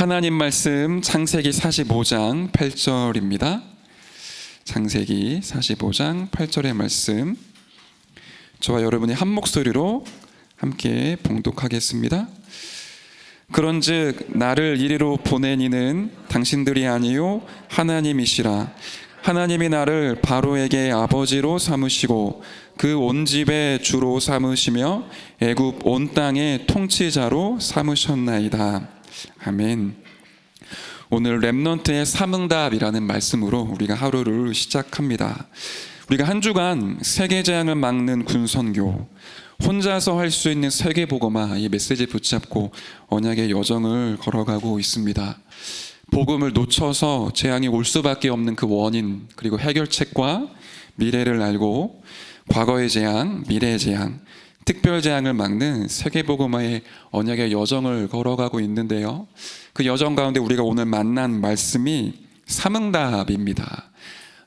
하나님 말씀 창세기 45장 8절입니다. 창세기 45장 8절의 말씀, 저와 여러분이 한 목소리로 함께 봉독하겠습니다. 그런즉 나를 이리로 보낸 이는 당신들이 아니요 하나님이시라. 하나님이 나를 바로에게 아버지로 삼으시고 그 온 집의 주로 삼으시며 애굽 온 땅의 통치자로 삼으셨나이다. 아멘. 오늘 렘넌트의 삼응답이라는 말씀으로 우리가 하루를 시작합니다. 우리가 한 주간 세계재앙을 막는 군선교, 혼자서 할 수 있는 세계복음화, 이 메시지 붙잡고 언약의 여정을 걸어가고 있습니다. 복음을 놓쳐서 재앙이 올 수밖에 없는 그 원인, 그리고 해결책과 미래를 알고 과거의 재앙, 미래의 재앙, 특별 재앙을 막는 세계복음화의 언약의 여정을 걸어가고 있는데요, 그 여정 가운데 우리가 오늘 만난 말씀이 삼응답입니다.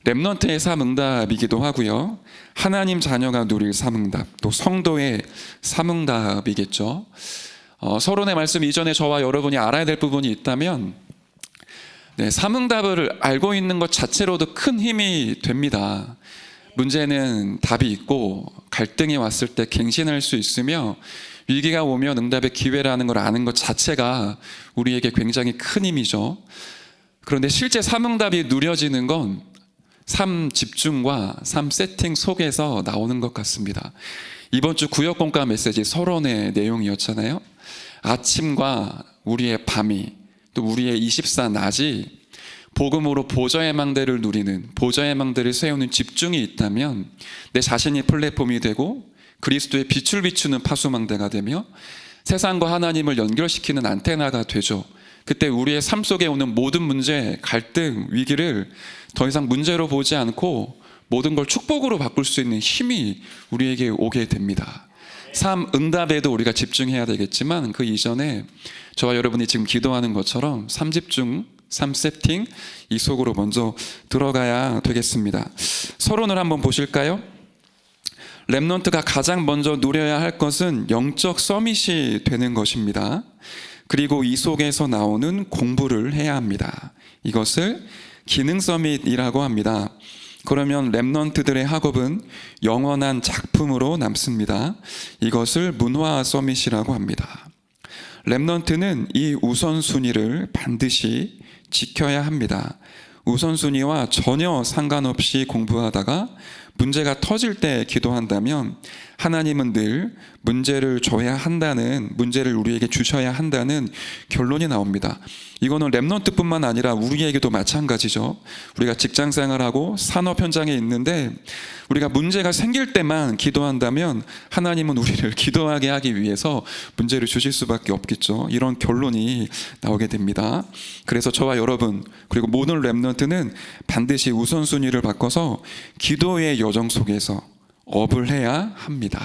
렘넌트의 삼응답이기도 하고요, 하나님 자녀가 누릴 삼응답, 또 성도의 삼응답이겠죠. 서론의 말씀 이전에 저와 여러분이 알아야 될 부분이 있다면, 삼응답을 알고 있는 것 자체로도 큰 힘이 됩니다. 문제는 답이 있고 갈등이 왔을 때 갱신할 수 있으며, 위기가 오면 응답의 기회라는 걸 아는 것 자체가 우리에게 굉장히 큰 힘이죠. 그런데 실제 삼응답이 누려지는 건 삶 집중과 삶 세팅 속에서 나오는 것 같습니다. 이번 주 구역공과 메시지 서론의 내용이었잖아요. 아침과 우리의 밤이, 또 우리의 24낮이 복음으로 보좌의 망대를 누리는, 보좌의 망대를 세우는 집중이 있다면 내 자신이 플랫폼이 되고 그리스도의 빛을 비추는 파수망대가 되며 세상과 하나님을 연결시키는 안테나가 되죠. 그때 우리의 삶 속에 오는 모든 문제, 갈등, 위기를 더 이상 문제로 보지 않고 모든 걸 축복으로 바꿀 수 있는 힘이 우리에게 오게 됩니다. 삶 응답에도 우리가 집중해야 되겠지만 그 이전에 저와 여러분이 지금 기도하는 것처럼 삶 집중, 삶 세팅, 이 속으로 먼저 들어가야 되겠습니다. 서론을 한번 보실까요? 렘넌트가 가장 먼저 누려야 할 것은 영적 서밋이 되는 것입니다. 그리고 이 속에서 나오는 공부를 해야 합니다. 이것을 기능 서밋이라고 합니다. 그러면 렘넌트들의 학업은 영원한 작품으로 남습니다. 이것을 문화 서밋이라고 합니다. 렘넌트는 이 우선순위를 반드시 지켜야 합니다. 우선순위와 전혀 상관없이 공부하다가 문제가 터질 때 기도한다면 하나님은 늘 문제를 줘야 한다는, 문제를 우리에게 주셔야 한다는 결론이 나옵니다. 이거는 렘넌트뿐만 아니라 우리에게도 마찬가지죠. 우리가 직장 생활하고 산업 현장에 있는데 우리가 문제가 생길 때만 기도한다면 하나님은 우리를 기도하게 하기 위해서 문제를 주실 수밖에 없겠죠. 이런 결론이 나오게 됩니다. 그래서 저와 여러분, 그리고 모든 렘넌트는 반드시 우선순위를 바꿔서 기도의 여정 속에서 업을 해야 합니다.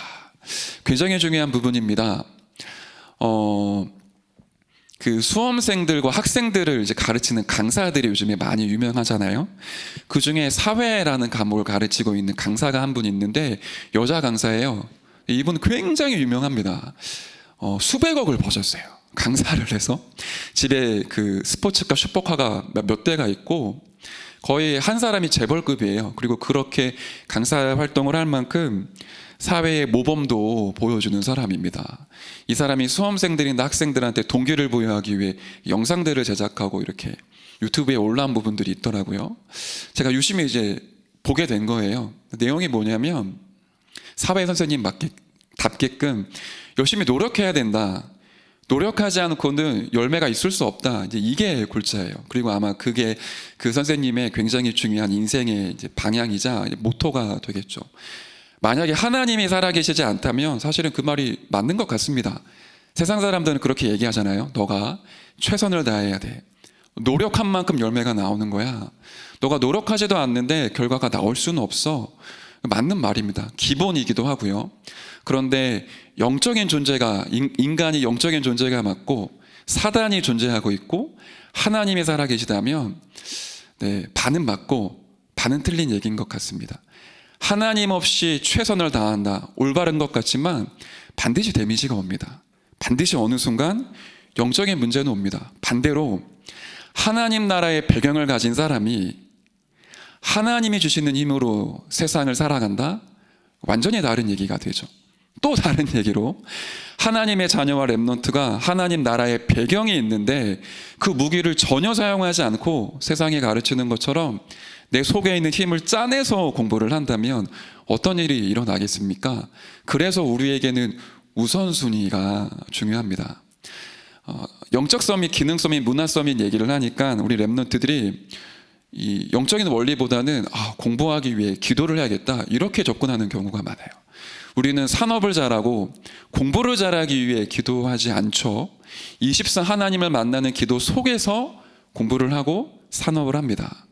굉장히 중요한 부분입니다. 그 수험생들과 학생들을 이제 가르치는 강사들이 요즘에 많이 유명하잖아요. 그 중에 사회라는 과목을 가르치고 있는 강사가 한 분 있는데 여자 강사예요. 이분 굉장히 유명합니다. 수백억을 버셨어요. 강사를 해서 집에 그 스포츠카 슈퍼카가 몇 대가 있고 거의 한 사람이 재벌급이에요. 그리고 그렇게 강사 활동을 할 만큼 사회의 모범도 보여주는 사람입니다. 이 사람이 수험생들이나 학생들한테 동기를 부여하기 위해 영상들을 제작하고 이렇게 유튜브에 올라온 부분들이 있더라고요. 제가 유심히 이제 보게 된 거예요. 내용이 뭐냐면 사회 선생님 답게끔 열심히 노력해야 된다. 노력하지 않고는 열매가 있을 수 없다. 이제 이게 골자예요. 그리고 아마 그게 그 선생님의 굉장히 중요한 인생의 이제 방향이자 모토가 되겠죠. 만약에 하나님이 살아계시지 않다면 사실은 그 말이 맞는 것 같습니다. 세상 사람들은 그렇게 얘기하잖아요. 너가 최선을 다해야 돼. 노력한 만큼 열매가 나오는 거야. 너가 노력하지도 않는데 결과가 나올 수는 없어. 맞는 말입니다. 기본이기도 하고요. 그런데 영적인 존재가, 인간이 영적인 존재가 맞고 사단이 존재하고 있고 하나님이 살아계시다면 반은 맞고 반은 틀린 얘기인 것 같습니다. 하나님 없이 최선을 다한다, 올바른 것 같지만 반드시 데미지가 옵니다. 반드시 어느 순간 영적인 문제는 옵니다. 반대로 하나님 나라의 배경을 가진 사람이 하나님이 주시는 힘으로 세상을 살아간다? 완전히 다른 얘기가 되죠. 또 다른 얘기로 하나님의 자녀와 렘넌트가 하나님 나라의 배경이 있는데 그 무기를 전혀 사용하지 않고 세상에 가르치는 것처럼 내 속에 있는 힘을 짜내서 공부를 한다면 어떤 일이 일어나겠습니까? 그래서 우리에게는 우선순위가 중요합니다. 영적 서밋, 기능 서밋, 문화 서밋 얘기를 하니까 우리 렘넌트들이 이 영적인 원리보다는 공부하기 위해 기도를 해야겠다 이렇게 접근하는 경우가 많아요. 우리는 산업을 잘하고 공부를 잘하기 위해 기도하지 않죠. 24 하나님을 만나는 기도 속에서 공부를 하고 산업을 합니다.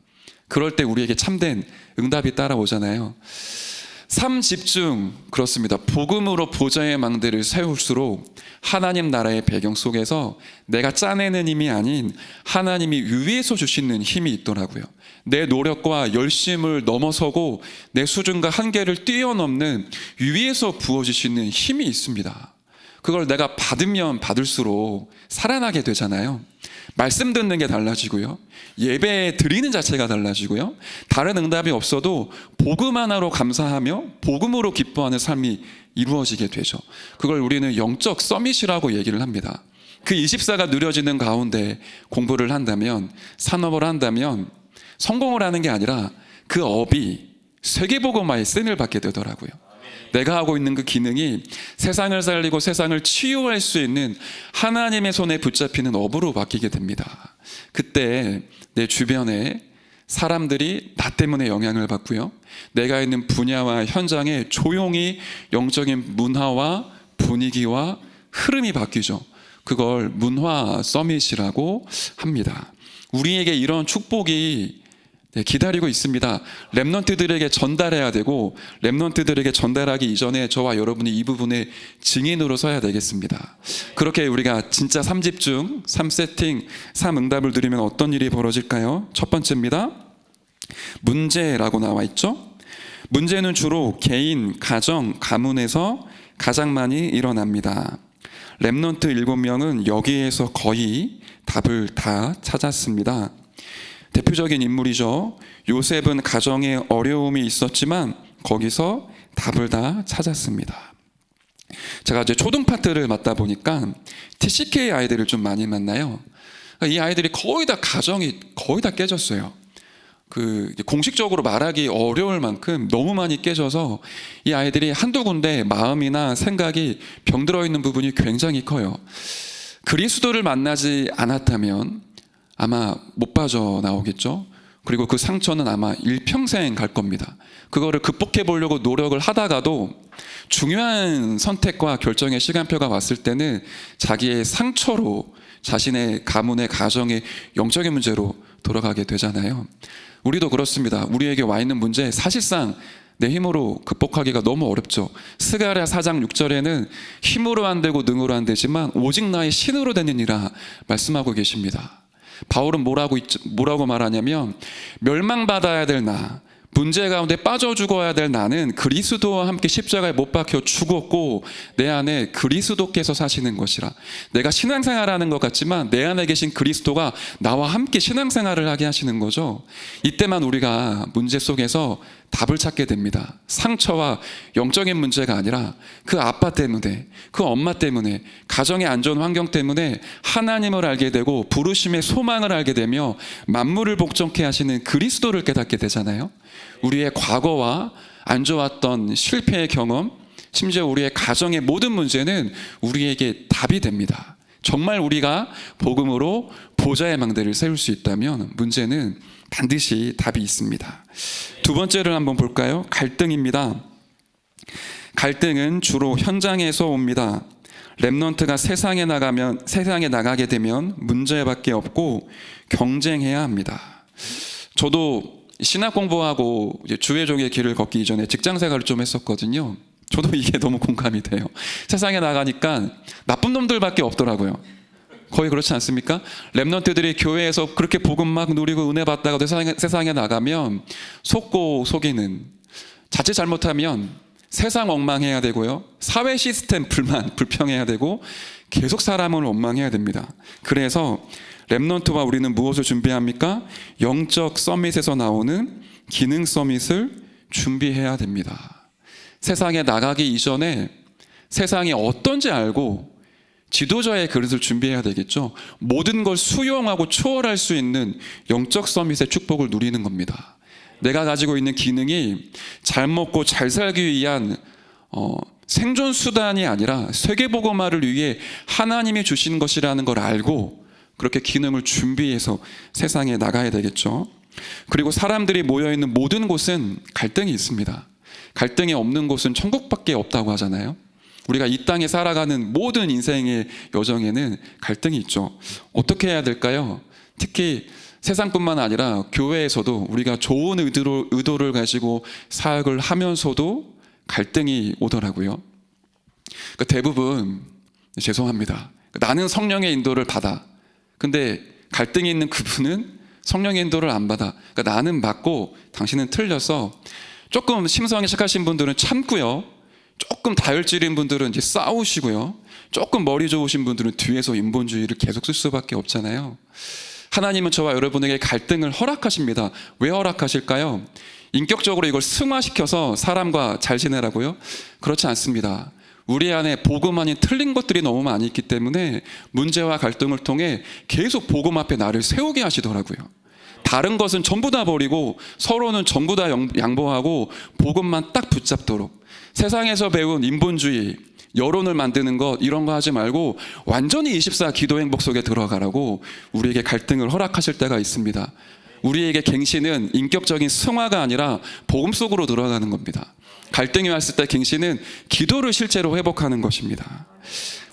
그럴 때 우리에게 참된 응답이 따라오잖아요. 삶 집중, 그렇습니다. 복음으로 보좌의 망대를 세울수록 하나님 나라의 배경 속에서 내가 짜내는 힘이 아닌 하나님이 위에서 주시는 힘이 있더라고요. 내 노력과 열심을 넘어서고 내 수준과 한계를 뛰어넘는 위에서 부어주시는 힘이 있습니다. 그걸 내가 받으면 받을수록 살아나게 되잖아요. 말씀 듣는 게 달라지고요, 예배 드리는 자체가 달라지고요, 다른 응답이 없어도 복음 하나로 감사하며 복음으로 기뻐하는 삶이 이루어지게 되죠. 그걸 우리는 영적 서밋이라고 얘기를 합니다. 그 24가 누려지는 가운데 공부를 한다면, 산업을 한다면 성공을 하는 게 아니라 그 업이 세계복음화의 씀을 받게 되더라고요. 내가 하고 있는 그 기능이 세상을 살리고 세상을 치유할 수 있는 하나님의 손에 붙잡히는 업으로 바뀌게 됩니다. 그때 내 주변에 사람들이 나 때문에 영향을 받고요, 내가 있는 분야와 현장에 조용히 영적인 문화와 분위기와 흐름이 바뀌죠. 그걸 문화 서밋이라고 합니다. 우리에게 이런 축복이 기다리고 있습니다. 렘넌트들에게 전달해야 되고, 렘넌트들에게 전달하기 이전에 저와 여러분이 이 부분의 증인으로 서야 되겠습니다. 그렇게 우리가 진짜 3집중, 3세팅, 3응답을 드리면 어떤 일이 벌어질까요? 첫 번째입니다. 문제라고 나와 있죠. 문제는 주로 개인, 가정, 가문에서 가장 많이 일어납니다. 렘넌트 7명은 여기에서 거의 답을 다 찾았습니다. 대표적인 인물이죠. 요셉은 가정에 어려움이 있었지만 거기서 답을 다 찾았습니다. 제가 이제 초등 파트를 맡다 보니까 TCK 아이들을 좀 많이 만나요. 이 아이들이 거의 다 가정이 거의 다 깨졌어요. 공식적으로 말하기 어려울 만큼 너무 많이 깨져서 이 아이들이 한두 군데 마음이나 생각이 병들어 있는 부분이 굉장히 커요. 그리스도를 만나지 않았다면 아마 못 빠져나오겠죠. 그리고 그 상처는 아마 일평생 갈 겁니다. 그거를 극복해 보려고 노력을 하다가도 중요한 선택과 결정의 시간표가 왔을 때는 자기의 상처로 자신의 가문의 가정의 영적인 문제로 돌아가게 되잖아요. 우리도 그렇습니다. 우리에게 와 있는 문제 사실상 내 힘으로 극복하기가 너무 어렵죠. 스가랴 4장 6절에는 힘으로 안 되고 능으로 안 되지만 오직 나의 신으로 되느니라 말씀하고 계십니다. 바울은 뭐라고 말하냐면, 멸망받아야 될 나, 문제 가운데 빠져 죽어야 될 나는 그리스도와 함께 십자가에 못 박혀 죽었고 내 안에 그리스도께서 사시는 것이라. 내가 신앙생활하는 것 같지만 내 안에 계신 그리스도가 나와 함께 신앙생활을 하게 하시는 거죠. 이때만 우리가 문제 속에서 답을 찾게 됩니다. 상처와 영적인 문제가 아니라 그 아빠 때문에, 그 엄마 때문에, 가정의 안 좋은 환경 때문에 하나님을 알게 되고 부르심의 소망을 알게 되며 만물을 복종케 하시는 그리스도를 깨닫게 되잖아요. 우리의 과거와 안 좋았던 실패의 경험, 심지어 우리의 가정의 모든 문제는 우리에게 답이 됩니다. 정말 우리가 복음으로 보좌의 망대를 세울 수 있다면 문제는 반드시 답이 있습니다. 두 번째를 한번 볼까요? 갈등입니다. 갈등은 주로 현장에서 옵니다. 렘넌트가 세상에 나가게 되면 문제밖에 없고 경쟁해야 합니다. 저도 신학 공부하고 이제 주회종의 길을 걷기 이전에 직장 생활을 좀 했었거든요. 저도 이게 너무 공감이 돼요. 세상에 나가니까 나쁜 놈들밖에 없더라고요. 거의 그렇지 않습니까? 렘넌트들이 교회에서 그렇게 복음 막 누리고 은혜 받다가도 세상에 나가면 속고 속이는, 자칫 잘못하면 세상 엉망해야 되고요, 사회 시스템 불평해야 되고, 계속 사람을 원망해야 됩니다. 그래서 렘넌트와 우리는 무엇을 준비합니까? 영적 서밋에서 나오는 기능 서밋을 준비해야 됩니다. 세상에 나가기 이전에 세상이 어떤지 알고 지도자의 그릇을 준비해야 되겠죠. 모든 걸 수용하고 초월할 수 있는 영적 서밋의 축복을 누리는 겁니다. 내가 가지고 있는 기능이 잘 먹고 잘 살기 위한 생존 수단이 아니라 세계복음화를 위해 하나님이 주신 것이라는 걸 알고 그렇게 기능을 준비해서 세상에 나가야 되겠죠. 그리고 사람들이 모여있는 모든 곳은 갈등이 있습니다. 갈등이 없는 곳은 천국밖에 없다고 하잖아요. 우리가 이 땅에 살아가는 모든 인생의 여정에는 갈등이 있죠. 어떻게 해야 될까요? 특히 세상뿐만 아니라 교회에서도 우리가 좋은 의도를 가지고 사역을 하면서도 갈등이 오더라고요. 그러니까 대부분 죄송합니다. 나는 성령의 인도를 받아. 근데 갈등이 있는 그분은 성령의 인도를 안 받아. 그러니까 나는 맞고 당신은 틀려서 조금 심성이 착하신 분들은 참고요. 조금 다혈질인 분들은 이제 싸우시고요. 조금 머리 좋으신 분들은 뒤에서 인본주의를 계속 쓸 수밖에 없잖아요. 하나님은 저와 여러분에게 갈등을 허락하십니다. 왜 허락하실까요? 인격적으로 이걸 승화시켜서 사람과 잘 지내라고요? 그렇지 않습니다. 우리 안에 복음 아닌 틀린 것들이 너무 많이 있기 때문에 문제와 갈등을 통해 계속 복음 앞에 나를 세우게 하시더라고요. 다른 것은 전부 다 버리고 서로는 전부 다 양보하고 복음만 딱 붙잡도록. 세상에서 배운 인본주의, 여론을 만드는 것 이런 거 하지 말고 완전히 24 기도 행복 속에 들어가라고 우리에게 갈등을 허락하실 때가 있습니다. 우리에게 갱신은 인격적인 승화가 아니라 복음 속으로 들어가는 겁니다. 갈등이 왔을 때 갱신은 기도를 실제로 회복하는 것입니다.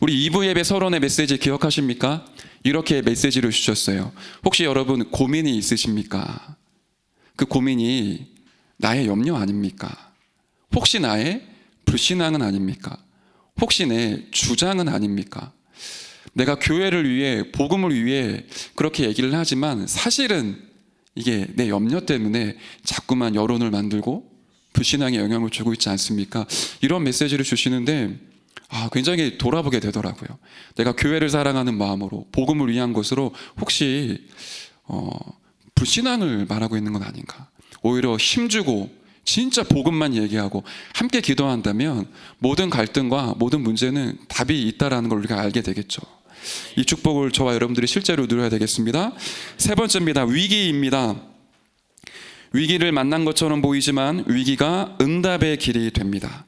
우리 2부 예배 서론의 메시지 기억하십니까? 이렇게 메시지를 주셨어요. 혹시 여러분 고민이 있으십니까? 그 고민이 나의 염려 아닙니까? 혹시 나의 불신앙은 아닙니까? 혹시 내 주장은 아닙니까? 내가 교회를 위해 복음을 위해 그렇게 얘기를 하지만 사실은 이게 내 염려 때문에 자꾸만 여론을 만들고 불신앙에 영향을 주고 있지 않습니까? 이런 메시지를 주시는데 굉장히 돌아보게 되더라고요. 내가 교회를 사랑하는 마음으로 복음을 위한 것으로 혹시 불신앙을 말하고 있는 건 아닌가? 오히려 힘주고 진짜 복음만 얘기하고 함께 기도한다면 모든 갈등과 모든 문제는 답이 있다라는 걸 우리가 알게 되겠죠. 이 축복을 저와 여러분들이 실제로 누려야 되겠습니다. 세 번째입니다. 위기입니다. 위기를 만난 것처럼 보이지만 위기가 응답의 길이 됩니다.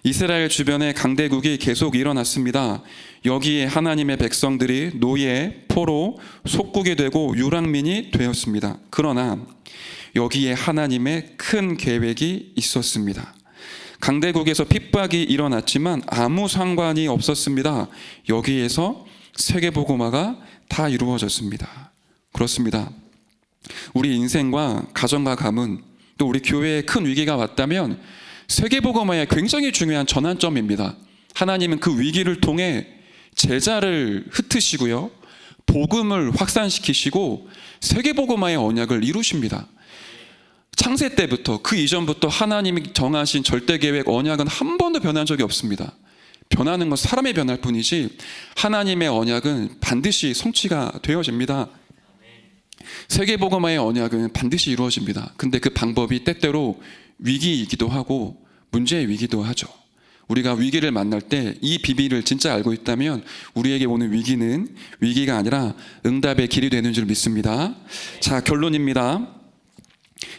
이스라엘 주변에 강대국이 계속 일어났습니다. 여기에 하나님의 백성들이 노예, 포로, 속국이 되고 유랑민이 되었습니다. 그러나 여기에 하나님의 큰 계획이 있었습니다. 강대국에서 핍박이 일어났지만 아무 상관이 없었습니다. 여기에서 세계복음화가 다 이루어졌습니다. 그렇습니다. 우리 인생과 가정과 가문 또 우리 교회에 큰 위기가 왔다면 세계복음화의 굉장히 중요한 전환점입니다. 하나님은 그 위기를 통해 제자를 흩으시고요, 복음을 확산시키시고 세계복음화의 언약을 이루십니다. 창세 때부터 그 이전부터 하나님이 정하신 절대계획 언약은 한 번도 변한 적이 없습니다. 변하는 건 사람이 변할 뿐이지 하나님의 언약은 반드시 성취가 되어집니다. 세계복음화의 언약은 반드시 이루어집니다. 근데 그 방법이 때때로 위기이기도 하고 문제의 위기도 하죠. 우리가 위기를 만날 때 이 비밀을 진짜 알고 있다면 우리에게 오는 위기는 위기가 아니라 응답의 길이 되는 줄 믿습니다. 자, 결론입니다.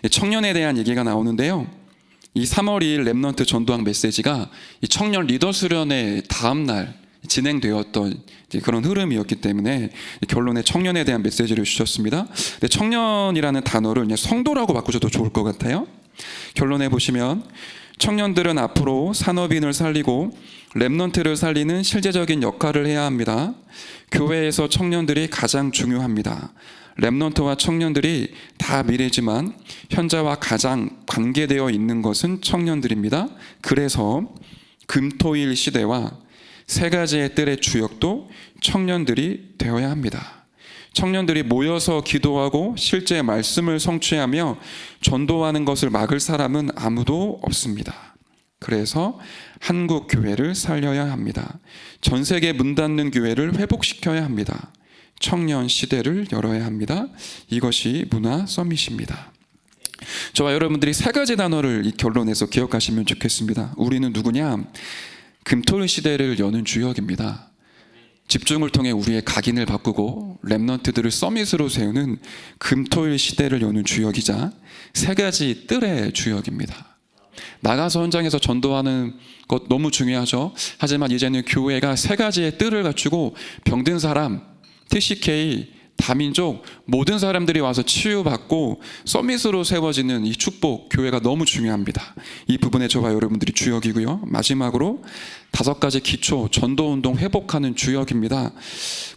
청년에 대한 얘기가 나오는데요. 이 3월 2일 렘넌트 전도학 메시지가 이 청년 리더 수련의 다음 날 진행되었던 그런 흐름이었기 때문에 결론에 청년에 대한 메시지를 주셨습니다. 청년이라는 단어를 그냥 성도라고 바꾸셔도 좋을 것 같아요. 결론에 보시면 청년들은 앞으로 산업인을 살리고 렘넌트를 살리는 실제적인 역할을 해야 합니다. 교회에서 청년들이 가장 중요합니다. 렘넌트와 청년들이 다 미래지만 현재와 가장 관계되어 있는 것은 청년들입니다. 그래서 금토일 시대와 세 가지의 뜰의 주역도 청년들이 되어야 합니다. 청년들이 모여서 기도하고 실제 말씀을 성취하며 전도하는 것을 막을 사람은 아무도 없습니다. 그래서 한국 교회를 살려야 합니다. 전 세계 문 닫는 교회를 회복시켜야 합니다. 청년 시대를 열어야 합니다. 이것이 문화 서밋입니다. 저와 여러분들이 세 가지 단어를 이 결론에서 기억하시면 좋겠습니다. 우리는 누구냐? 금토일 시대를 여는 주역입니다. 집중을 통해 우리의 각인을 바꾸고 렘넌트들을 서밋으로 세우는 금토일 시대를 여는 주역이자 세 가지 뜰의 주역입니다. 나가서 현장에서 전도하는 것 너무 중요하죠. 하지만 이제는 교회가 세 가지의 뜰을 갖추고 병든 사람, TCK, 다민족 모든 사람들이 와서 치유받고 서밋으로 세워지는 이 축복, 교회가 너무 중요합니다. 이 부분에 저와 여러분들이 주역이고요. 마지막으로 5가지 기초, 전도운동 회복하는 주역입니다.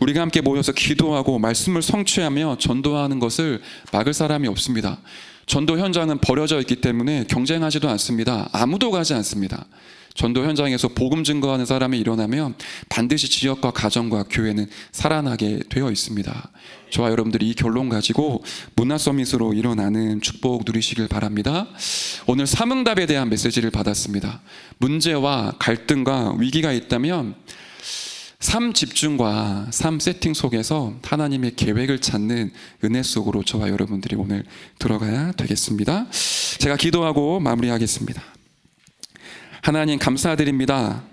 우리가 함께 모여서 기도하고 말씀을 성취하며 전도하는 것을 막을 사람이 없습니다. 전도 현장은 버려져 있기 때문에 경쟁하지도 않습니다. 아무도 가지 않습니다. 전도 현장에서 복음 증거하는 사람이 일어나면 반드시 지역과 가정과 교회는 살아나게 되어 있습니다. 저와 여러분들이 이 결론 가지고 문화 서밋으로 일어나는 축복 누리시길 바랍니다. 오늘 삼응답에 대한 메시지를 받았습니다. 문제와 갈등과 위기가 있다면 삶 집중과 삶 세팅 속에서 하나님의 계획을 찾는 은혜 속으로 저와 여러분들이 오늘 들어가야 되겠습니다. 제가 기도하고 마무리하겠습니다. 하나님 감사드립니다.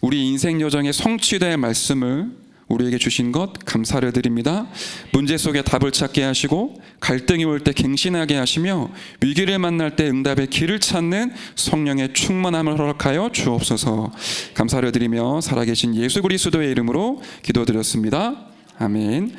우리 인생 여정의 성취될 말씀을 우리에게 주신 것 감사를 드립니다. 문제 속에 답을 찾게 하시고 갈등이 올 때 갱신하게 하시며 위기를 만날 때 응답의 길을 찾는 성령의 충만함을 허락하여 주옵소서. 감사를 드리며 살아계신 예수 그리스도의 이름으로 기도드렸습니다. 아멘.